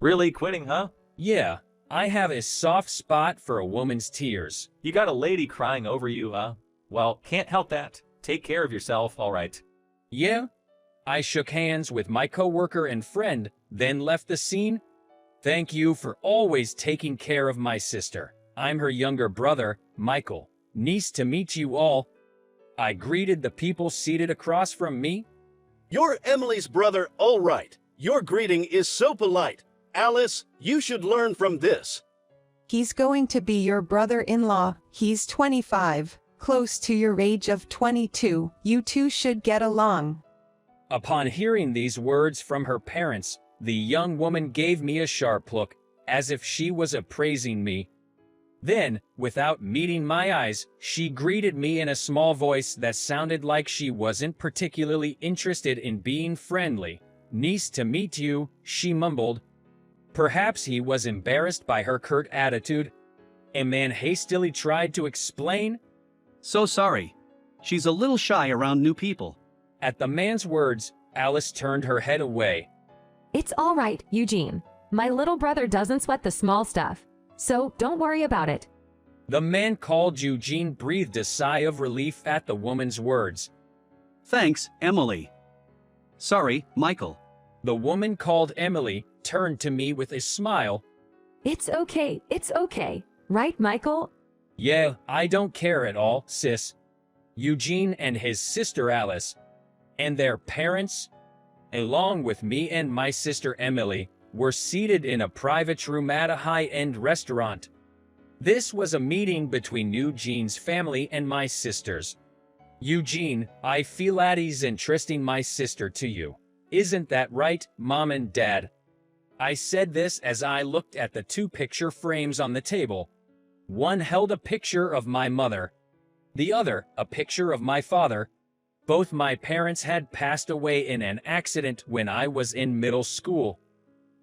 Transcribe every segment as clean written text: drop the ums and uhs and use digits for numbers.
Really quitting, huh? Yeah, I have a soft spot for a woman's tears. You got a lady crying over you, huh? Well, can't help that. Take care of yourself, alright. Yeah? I shook hands with my coworker and friend, then left the scene. Thank you for always taking care of my sister. I'm her younger brother, Michael. Nice to meet you all. I greeted the people seated across from me. You're Emily's brother, all right. Your greeting is so polite. Alice, you should learn from this. He's going to be your brother-in-law. He's 25, close to your age of 22. You two should get along. Upon hearing these words from her parents, the young woman gave me a sharp look, as if she was appraising me. Then, without meeting my eyes, she greeted me in a small voice that sounded like she wasn't particularly interested in being friendly. Nice to meet you, she mumbled. Perhaps he was embarrassed by her curt attitude. A man hastily tried to explain. So sorry. She's a little shy around new people. At the man's words, Alice turned her head away. It's all right, Eugene. My little brother doesn't sweat the small stuff. So don't worry about it. The man called Eugene breathed a sigh of relief at the woman's words. Thanks, Emily. Sorry, Michael. The woman called Emily turned to me with a smile. It's okay. Right, Michael? Yeah, I don't care at all, sis. Eugene and his sister Alice, and their parents, along with me and my sister Emily, were seated in a private room at a high-end restaurant. This was a meeting between Eugene's family and my sisters. Eugene, I feel at ease entrusting my sister to you. Isn't that right, Mom and Dad? I said this as I looked at the two picture frames on the table. One held a picture of my mother, the other a picture of my father. Both my parents had passed away in an accident when I was in middle school.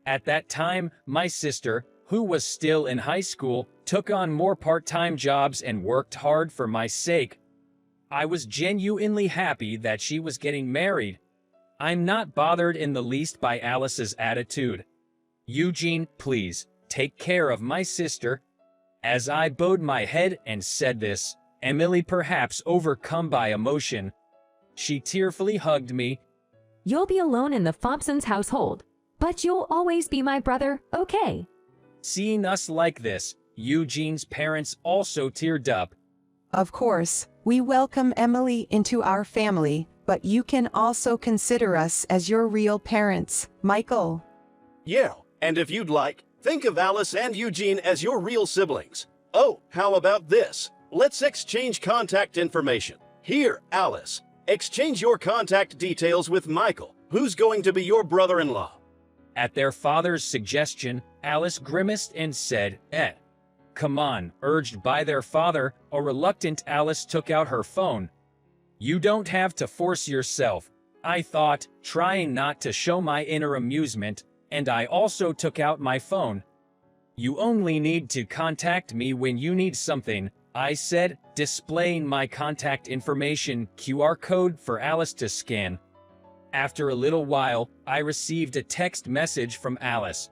At that time, my sister, who was still in high school, took on more part-time jobs and worked hard for my sake. I was genuinely happy that she was getting married. I'm not bothered in the least by Alice's attitude. Eugene, please, take care of my sister. As I bowed my head and said this, Emily, perhaps overcome by emotion, she tearfully hugged me. You'll be alone in the Thompsons' household, but you'll always be my brother, okay? Seeing us like this, Eugene's parents also teared up. Of course, we welcome Emily into our family, but you can also consider us as your real parents, Michael. Yeah, and if you'd like, think of Alice and Eugene as your real siblings. Oh, how about this? Let's exchange contact information. Here, Alice, exchange your contact details with Michael, who's going to be your brother-in-law. At their father's suggestion, Alice grimaced and said, Come on, urged by their father, a reluctant Alice took out her phone. You don't have to force yourself, I thought, trying not to show my inner amusement, and I also took out my phone. You only need to contact me when you need something, I said, displaying my contact information QR code for Alice to scan. After a little while, I received a text message from Alice.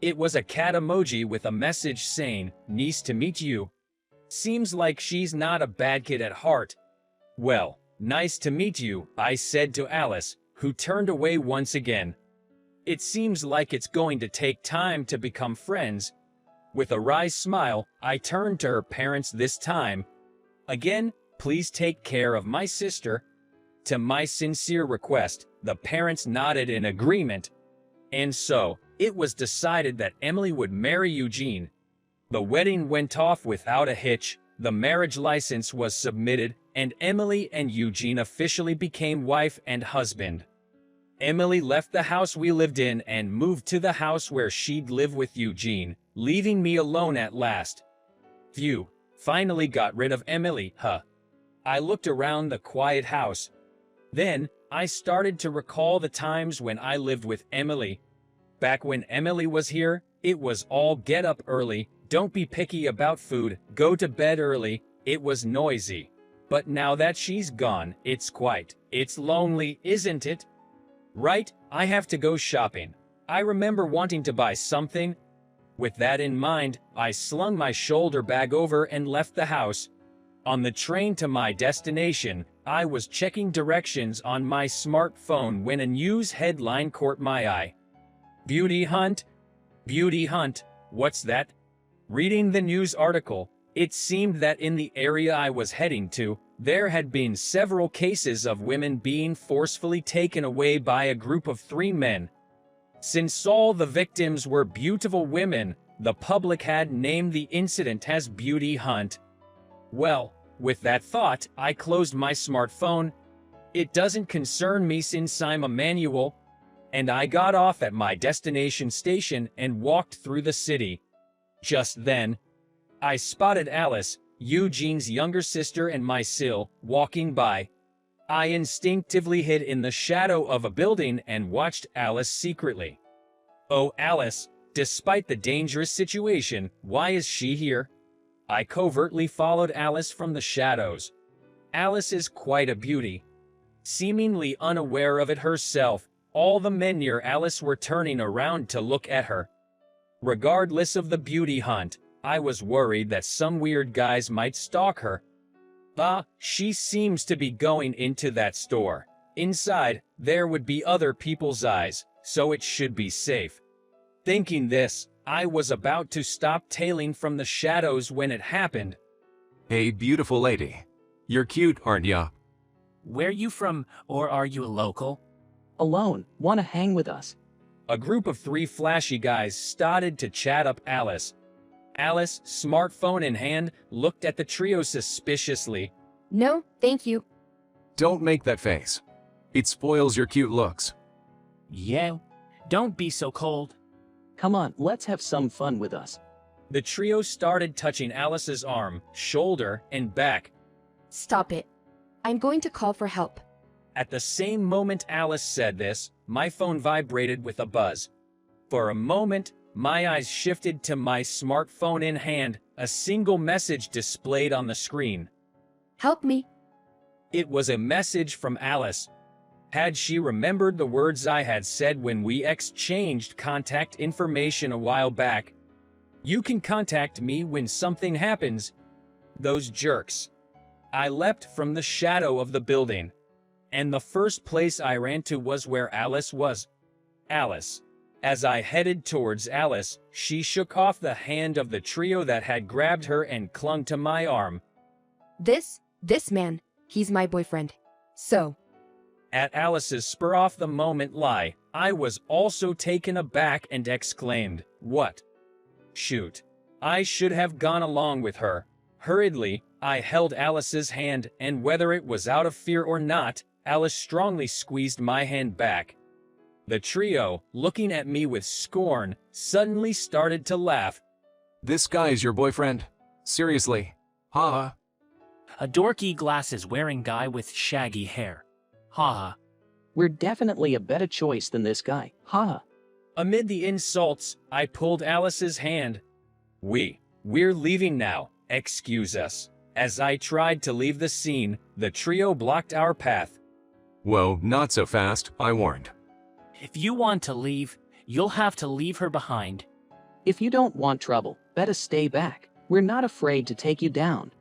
It was a cat emoji with a message saying, "Nice to meet you." Seems like she's not a bad kid at heart. Well, nice to meet you, I said to Alice, who turned away once again. It seems like it's going to take time to become friends. With a wry smile, I turned to her parents this time. Again, please take care of my sister. To my sincere request, the parents nodded in agreement. And so, it was decided that Emily would marry Eugene. The wedding went off without a hitch, the marriage license was submitted, and Emily and Eugene officially became wife and husband. Emily left the house we lived in and moved to the house where she'd live with Eugene, leaving me alone at last. Phew, finally got rid of Emily, huh? I looked around the quiet house. Then, I started to recall the times when I lived with Emily. Back when Emily was here, it was all get up early, don't be picky about food, go to bed early, it was noisy. But now that she's gone, it's quiet, it's lonely, isn't it? Right, I have to go shopping. I remember wanting to buy something. With that in mind, I slung my shoulder bag over and left the house. On the train to my destination, I was checking directions on my smartphone when a news headline caught my eye. Beauty hunt? Beauty hunt, what's that? Reading the news article, it seemed that in the area I was heading to, there had been several cases of women being forcefully taken away by a group of 3 men. Since all the victims were beautiful women, the public had named the incident as Beauty Hunt. Well, with that thought, I closed my smartphone. It doesn't concern me since I'm a manual. And I got off at my destination station and walked through the city. Just then, I spotted Alice, Eugene's younger sister, and my Sil walking by. I instinctively hid in the shadow of a building and watched Alice secretly. Oh, Alice, despite the dangerous situation, why is she here? I covertly followed Alice from the shadows. Alice is quite a beauty. Seemingly unaware of it herself, all the men near Alice were turning around to look at her. Regardless of the beauty hunt, I was worried that some weird guys might stalk her. She seems to be going into that store. Inside, there would be other people's eyes, so it should be safe. Thinking this, I was about to stop tailing from the shadows when it happened. Hey, beautiful lady. You're cute, aren't ya? Where you from, or are you a local? Alone, wanna hang with us? A group of 3 flashy guys started to chat up Alice. Alice, smartphone in hand, looked at the trio suspiciously. No, thank you. Don't make that face. It spoils your cute looks. Yeah, don't be so cold. Come on, let's have some fun with us. The trio started touching Alice's arm, shoulder, and back. Stop it. I'm going to call for help. At the same moment Alice said this, my phone vibrated with a buzz. For a moment, my eyes shifted to my smartphone in hand, a single message displayed on the screen. Help me. It was a message from Alice. Had she remembered the words I had said when we exchanged contact information a while back? You can contact me when something happens. Those jerks. I leapt from the shadow of the building. And the first place I ran to was where Alice was. Alice. As I headed towards Alice, she shook off the hand of the trio that had grabbed her and clung to my arm. This man, he's my boyfriend. So. At Alice's spur-off-the-moment lie, I was also taken aback and exclaimed, "What? Shoot. I should have gone along with her." Hurriedly, I held Alice's hand, and whether it was out of fear or not, Alice strongly squeezed my hand back. The trio, looking at me with scorn, suddenly started to laugh. This guy is your boyfriend? Seriously? Haha. A dorky glasses-wearing guy with shaggy hair. Haha. We're definitely a better choice than this guy. Haha. Amid the insults, I pulled Alice's hand. We're leaving now, excuse us. As I tried to leave the scene, the trio blocked our path. Whoa, not so fast, I warned. If you want to leave, you'll have to leave her behind. If you don't want trouble, better stay back. We're not afraid to take you down.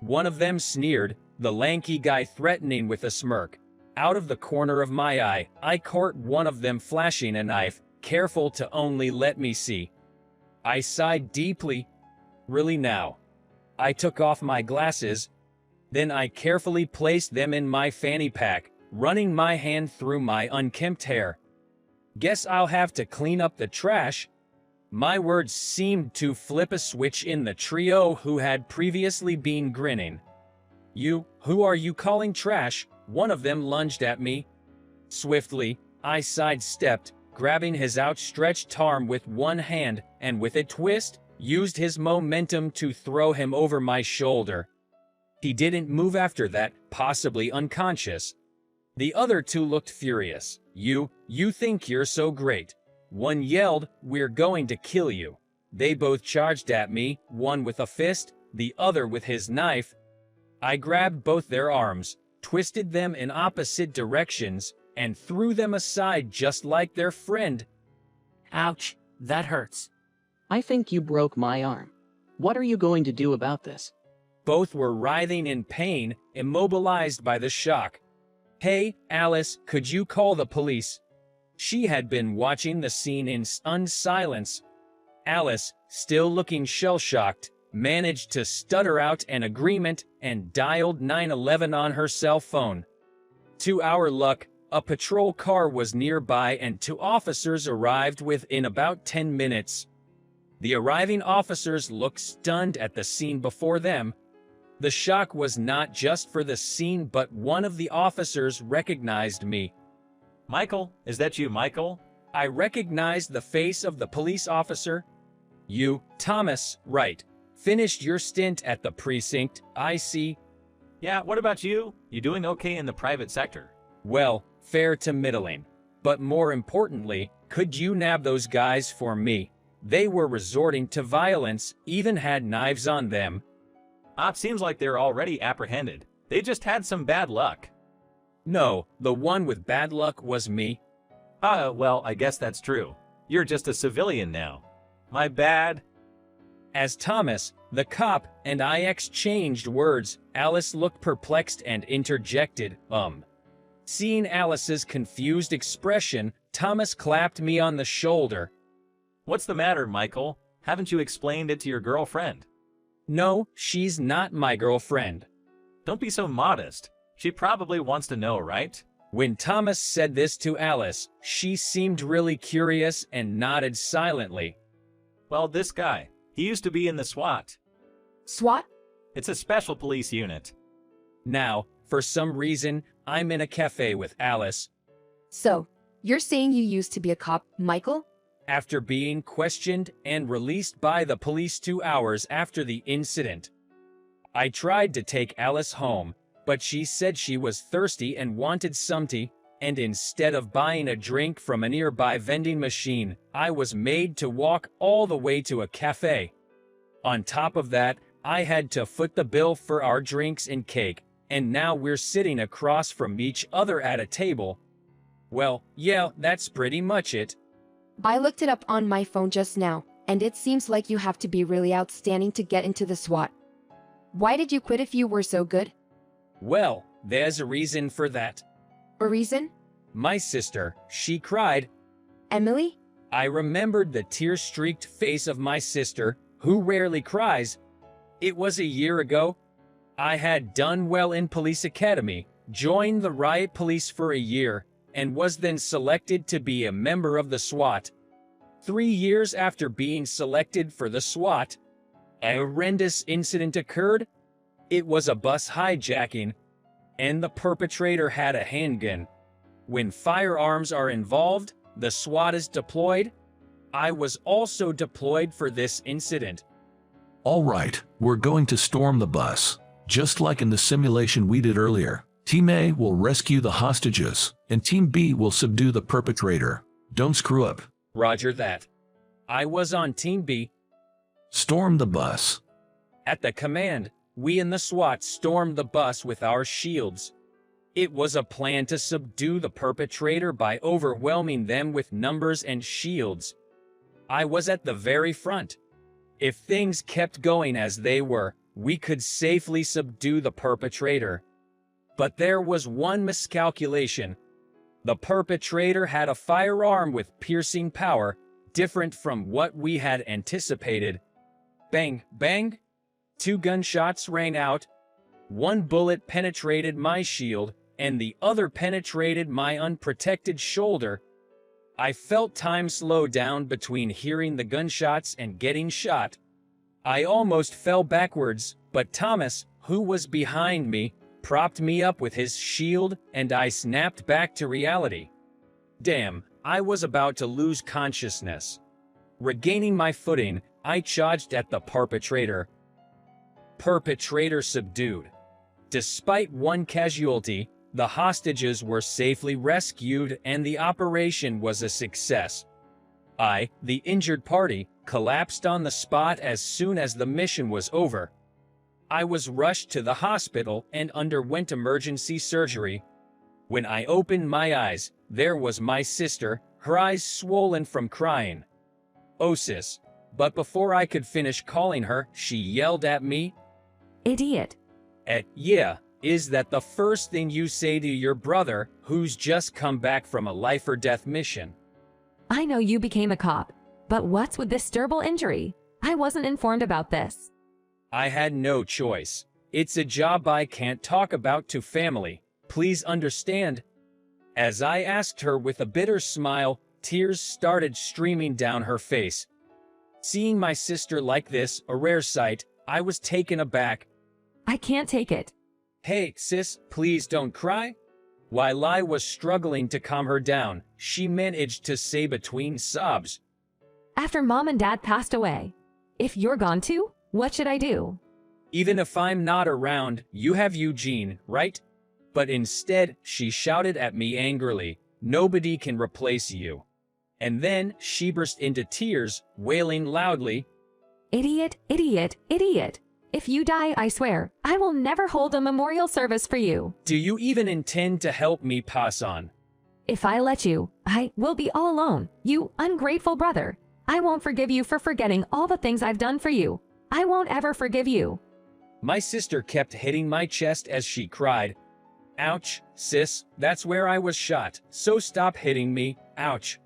One of them sneered, the lanky guy threatening with a smirk. Out of the corner of my eye, I caught one of them flashing a knife, careful to only let me see. I sighed deeply. Really now? I took off my glasses. Then I carefully placed them in my fanny pack, running my hand through my unkempt hair. Guess I'll have to clean up the trash. My words seemed to flip a switch in the trio who had previously been grinning. Who are you calling trash? One of them lunged at me. Swiftly, I sidestepped, grabbing his outstretched arm with one hand, and with a twist, used his momentum to throw him over my shoulder. He didn't move after that, possibly unconscious. The other 2 looked furious. You think you're so great. One yelled, "We're going to kill you." They both charged at me, one with a fist, the other with his knife. I grabbed both their arms, twisted them in opposite directions, and threw them aside just like their friend. Ouch, that hurts. I think you broke my arm. What are you going to do about this? Both were writhing in pain, immobilized by the shock. Hey, Alice, could you call the police? She had been watching the scene in stunned silence. Alice, still looking shell-shocked, managed to stutter out an agreement and dialed 911 on her cell phone. To our luck, a patrol car was nearby and 2 officers arrived within about 10 minutes. The arriving officers looked stunned at the scene before them. The shock was not just for the scene, but one of the officers recognized me. Michael, is that you, Michael? I recognized the face of the police officer. You, Thomas, right. Finished your stint at the precinct, I see. Yeah, what about you? You doing okay in the private sector? Well, fair to middling. But more importantly, could you nab those guys for me? They were resorting to violence, even had knives on them. It seems like they're already apprehended. They just had some bad luck. No, the one with bad luck was me. Well, I guess that's true. You're just a civilian now. My bad. As Thomas, the cop, and I exchanged words, Alice looked perplexed and interjected, Seeing Alice's confused expression, Thomas clapped me on the shoulder. What's the matter, Michael? Haven't you explained it to your girlfriend? No, she's not my girlfriend. Don't be so modest. She probably wants to know, right? When Thomas said this to Alice, she seemed really curious and nodded silently. Well, this guy, he used to be in the SWAT. SWAT? It's a special police unit. Now, for some reason, I'm in a cafe with Alice. So, you're saying you used to be a cop, Michael? After being questioned and released by the police 2 hours after the incident, I tried to take Alice home, but she said she was thirsty and wanted some tea, and instead of buying a drink from a nearby vending machine, I was made to walk all the way to a cafe. On top of that, I had to foot the bill for our drinks and cake, and now we're sitting across from each other at a table. Well, yeah, that's pretty much it. I looked it up on my phone just now, and it seems like you have to be really outstanding to get into the SWAT. Why did you quit if you were so good? Well, there's a reason for that. A reason? My sister, she cried. Emily? I remembered the tear-streaked face of my sister, who rarely cries. It was a year ago. I had done well in police academy, joined the riot police for a year, and was then selected to be a member of the SWAT. 3 years after being selected for the SWAT, a horrendous incident occurred. It was a bus hijacking, and the perpetrator had a handgun. When firearms are involved, the SWAT is deployed. I was also deployed for this incident. All right, we're going to storm the bus, just like in the simulation we did earlier. Team A will rescue the hostages, and Team B will subdue the perpetrator. Don't screw up. Roger that. I was on Team B. Storm the bus. At the command, we in the SWAT stormed the bus with our shields. It was a plan to subdue the perpetrator by overwhelming them with numbers and shields. I was at the very front. If things kept going as they were, we could safely subdue the perpetrator. But there was one miscalculation. The perpetrator had a firearm with piercing power, different from what we had anticipated. Bang, bang. 2 gunshots rang out. 1 bullet penetrated my shield, and the other penetrated my unprotected shoulder. I felt time slow down between hearing the gunshots and getting shot. I almost fell backwards, but Thomas, who was behind me, propped me up with his shield, and I snapped back to reality. Damn, I was about to lose consciousness. Regaining my footing, I charged at the perpetrator. Perpetrator subdued. Despite 1 casualty, the hostages were safely rescued and the operation was a success. I, the injured party, collapsed on the spot as soon as the mission was over. I was rushed to the hospital and underwent emergency surgery. When I opened my eyes, there was my sister, her eyes swollen from crying. "Oh sis." But before I could finish calling her, she yelled at me, Idiot. Yeah, is that the first thing you say to your brother who's just come back from a life or death mission?" I know you became a cop, but what's with this terrible injury? I wasn't informed about this. I had no choice. It's a job I can't talk about to family. Please understand. As I asked her with a bitter smile, tears started streaming down her face. Seeing my sister like this, a rare sight, I was taken aback. I can't take it. "Hey, sis, please don't cry." While I was struggling to calm her down, she managed to say between sobs, After Mom and Dad passed away. If you're gone too, what should I do? "Even if I'm not around, you have Eugene, right?" But instead, she shouted at me angrily, "Nobody can replace you." And then she burst into tears, wailing loudly, Idiot, idiot, idiot. If you die, I swear, I will never hold a memorial service for you. "Do you even intend to help me pass on?" If I let you, I will be all alone. You ungrateful brother. I won't forgive you for forgetting all the things I've done for you. I won't ever forgive you. My sister kept hitting my chest as she cried, "Ouch, sis, that's where I was shot, so stop hitting me, ouch."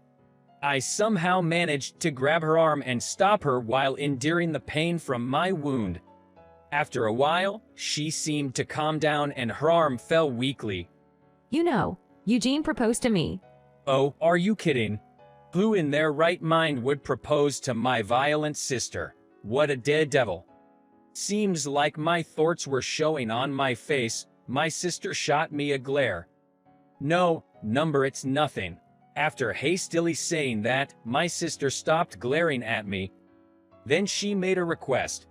I somehow managed to grab her arm and stop her while enduring the pain from my wound. After a while, she seemed to calm down and her arm fell weakly. You know, Eugene proposed to me. Oh, are you kidding? Who in their right mind would propose to my violent sister? What a daredevil. Seems like my thoughts were showing on my face. My sister shot me a glare. "No, number, it's nothing." After hastily saying that, my sister stopped glaring at me. Then she made a request.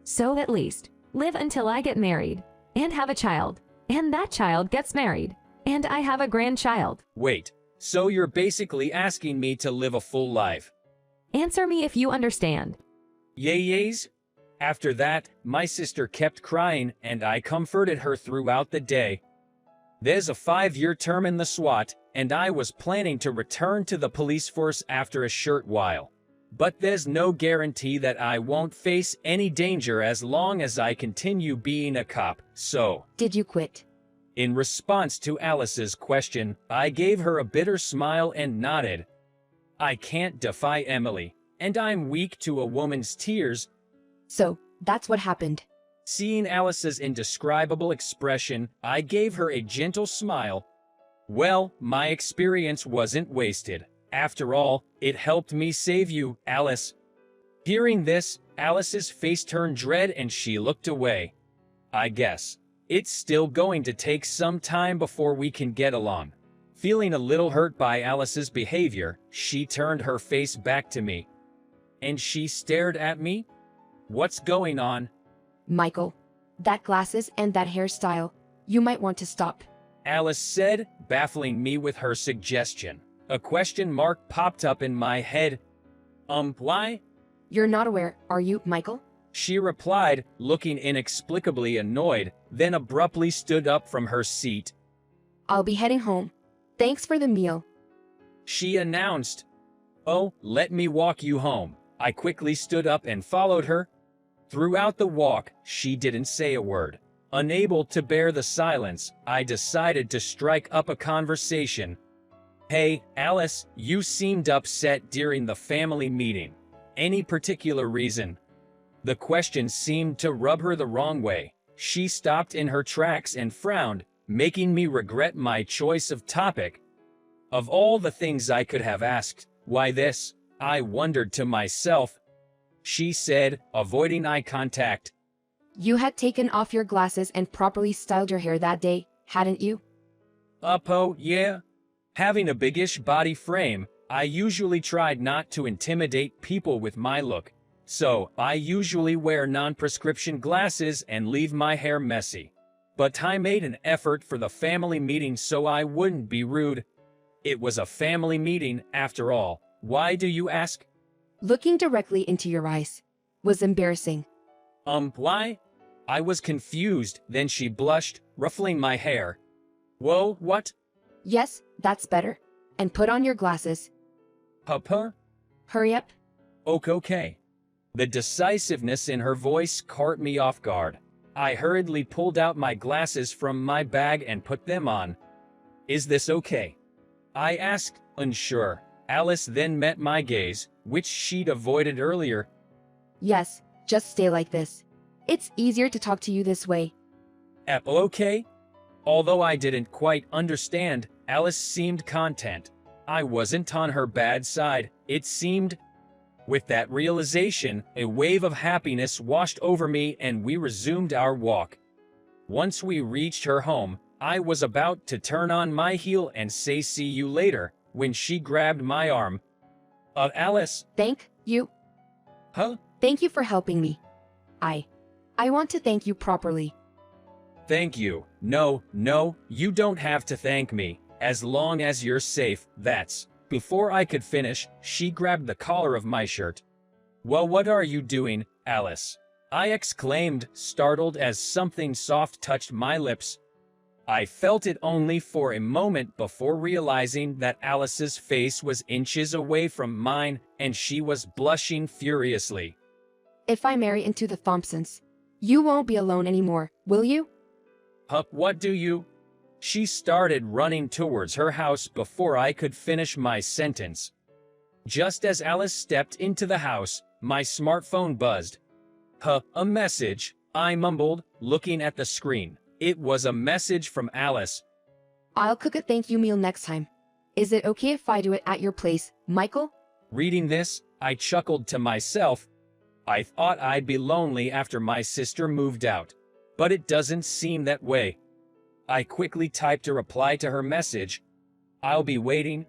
So at least, live until I get married, and have a child, and that child gets married, and I have a grandchild. Wait, so you're basically asking me to live a full life? Answer me if you understand. Yays? After that, my sister kept crying and I comforted her throughout the day. There's a 5-year term in the SWAT, and I was planning to return to the police force after a short while. But there's no guarantee that I won't face any danger as long as I continue being a cop, so... Did you quit? In response to Alice's question, I gave her a bitter smile and nodded. I can't defy Emily, and I'm weak to a woman's tears. So, that's what happened. Seeing Alice's indescribable expression, I gave her a gentle smile. Well, my experience wasn't wasted. After all, it helped me save you, Alice. Hearing this, Alice's face turned dread and she looked away. I guess it's still going to take some time before we can get along. Feeling a little hurt by Alice's behavior, she turned her face back to me. And she stared at me? What's going on? Michael, that glasses and that hairstyle, you might want to stop. Alice said, baffling me with her suggestion. A question mark popped up in my head. Why? You're not aware, are you, Michael? She replied, looking inexplicably annoyed, then abruptly stood up from her seat. I'll be heading home. Thanks for the meal. She announced. Oh, let me walk you home. I quickly stood up and followed her. Throughout the walk, she didn't say a word. Unable to bear the silence, I decided to strike up a conversation. Hey, Alice, you seemed upset during the family meeting. Any particular reason? The question seemed to rub her the wrong way. She stopped in her tracks and frowned, making me regret my choice of topic. Of all the things I could have asked, why this? I wondered to myself. She said, avoiding eye contact. You had taken off your glasses and properly styled your hair that day, hadn't you? Oh, yeah. Having a biggish body frame, I usually tried not to intimidate people with my look. So, I usually wear non-prescription glasses and leave my hair messy. But I made an effort for the family meeting so I wouldn't be rude. It was a family meeting, after all. Why do you ask? Looking directly into your eyes was embarrassing. Why? I was confused, then she blushed, ruffling my hair. Whoa, what? Yes, that's better. And put on your glasses. Papa? Hurry up. Okay. The decisiveness in her voice caught me off guard. I hurriedly pulled out my glasses from my bag and put them on. Is this okay? I asked, unsure. Alice then met my gaze, which she'd avoided earlier. Yes, just stay like this. It's easier to talk to you this way. Okay? Although I didn't quite understand, Alice seemed content. I wasn't on her bad side, it seemed. With that realization, a wave of happiness washed over me and we resumed our walk. Once we reached her home, I was about to turn on my heel and say see you later, when she grabbed my arm. Alice. Thank you. Huh? Thank you for helping me. I want to thank you properly. Thank you. No, you don't have to thank me. As long as you're safe, that's. Before I could finish, she grabbed the collar of my shirt. Well, what are you doing, Alice? I exclaimed, startled as something soft touched my lips. I felt it only for a moment before realizing that Alice's face was inches away from mine and she was blushing furiously. If I marry into the Thompsons, you won't be alone anymore, will you? What do you? She started running towards her house before I could finish my sentence. Just as Alice stepped into the house, my smartphone buzzed. A message, I mumbled, looking at the screen. It was a message from Alice. I'll cook a thank you meal next time. Is it okay if I do it at your place, Michael? Reading this, I chuckled to myself. I thought I'd be lonely after my sister moved out. But it doesn't seem that way. I quickly typed a reply to her message. I'll be waiting,